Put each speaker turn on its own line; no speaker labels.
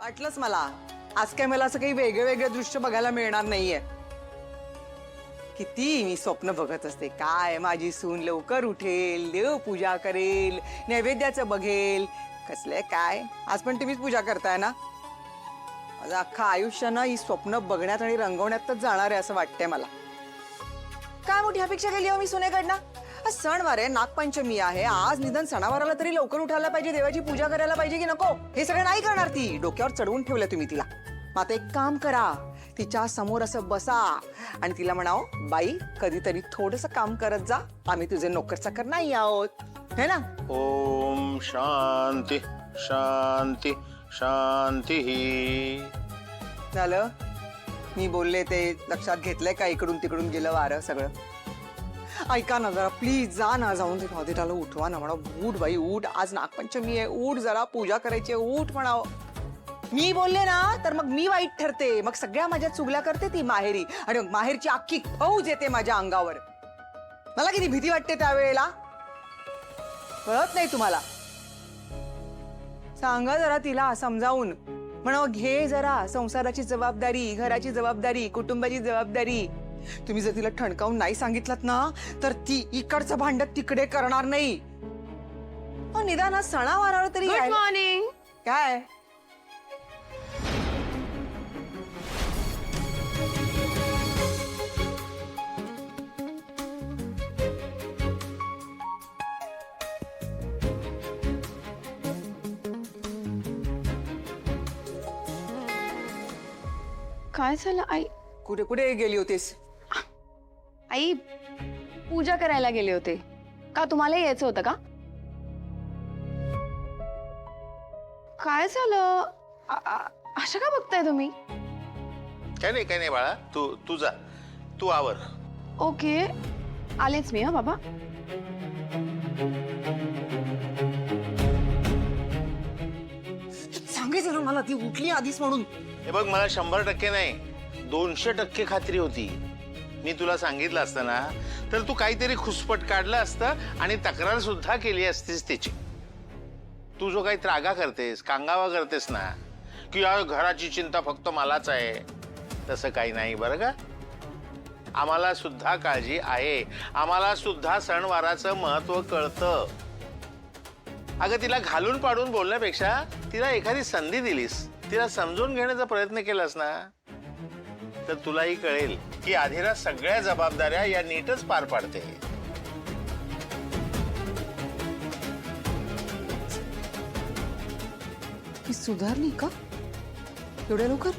वाटलंच मला आज काय मला असं काही वेगळे वेगळे दृश्य बघायला मिळणार नाहीये. किती मी स्वप्न बघत असते, काय माझी सून लवकर उठेल, देव पूजा करेल, नैवेद्याचं बघेल. कसले काय आज पण तुम्हीच पूजा करताय ना. माझं अख्खं आयुष्य ना ही स्वप्न बघण्यात आणि रंगवण्यातच जाणार आहे असं वाटतंय मला. काय मोठी अपेक्षा केली हो मी सुनेकडनं. आज सणवार आहे, नागपंचमी आहे, आज निदान सणावाराला तरी लवकर उठायला पाहिजे, देवाची पूजा करायला पाहिजे की नको. हे सगळं नाही करणार ती. डोक्यावर चढवून ठेवलं तुम्ही तिला. मग आता एक काम करा, तिच्या समोर असं बसा आणि तिला म्हणाव, बाई कधीतरी थोडंसं काम करत जा, आम्ही तुझे नोकर चाकर नाही आहोत, है ना.
ओम शांती शांती शांती.
झालं. मी बोलले ते लक्षात घेतलंय का. इकडून तिकडून गेलं वारं सगळं. ऐका ना जरा प्लीज, जा ना, जाऊन ते भावतीला उठवा ना. म्हणा उठ बाई उठ, आज नागपंचमी आहे, उठ जरा, पूजा करायची आहे, उठ म्हणाव. मी बोलले ना तर मग मी वाईट ठरते, मग सगळ्या माझ्या चुगल्या करते ती माहेरी, आणि मग माहेरची अख्खी फौज येते माझ्या अंगावर. मला किती भीती वाटते त्यावेळेला, कळत नाही तुम्हाला. सांगा जरा तिला समजावून. म्हणा घे जरा संसाराची जबाबदारी, घराची जबाबदारी, कुटुंबाची जबाबदारी. तुम्ही जर तिला ठणकावून नाही सांगितलं ना तर ती इकडचं भांडत तिकडे करणार नाही. निदान सणावारावर तरी.
Good morning.
काय
काय झालं आई?
कुठे कुठे गेली होतीस.
आई पूजा करायला गेले होते. का तुम्हाला यायचं होतं का? काय झालं? अशा का बघताय तुम्ही?
काय नाही बाळा, तू जा, तू आवर.
ओके आलेच मी. हा बाबा.
सांगायचं ना मला ती उठली आधीच म्हणून.
हे बघ, मला 100% नाही 200% खात्री होती. मी तुला सांगितलं असतं ना तर तू काहीतरी खुसपट काढलं असतं आणि तक्रार सुद्धा केली असतीस त्याची. तू जो काही त्रागा करतेस, कांगावा करतेस ना की या घराची चिंता फक्त मलाच आहे, तसं काही नाही बरं का. आम्हाला सुद्धा काळजी आहे, आम्हाला सुद्धा सणवाराचं महत्व कळतं. अगं तिला घालून पाडून बोलण्यापेक्षा तिला एखादी संधी दिलीस, तिला समजून घेण्याचा प्रयत्न केलास ना तर तुलाही कळेल की आधीरा सगळ्या जबाबदाऱ्या या नीटच पार पाडते.
ही सुधारली का एवढ्या लवकर.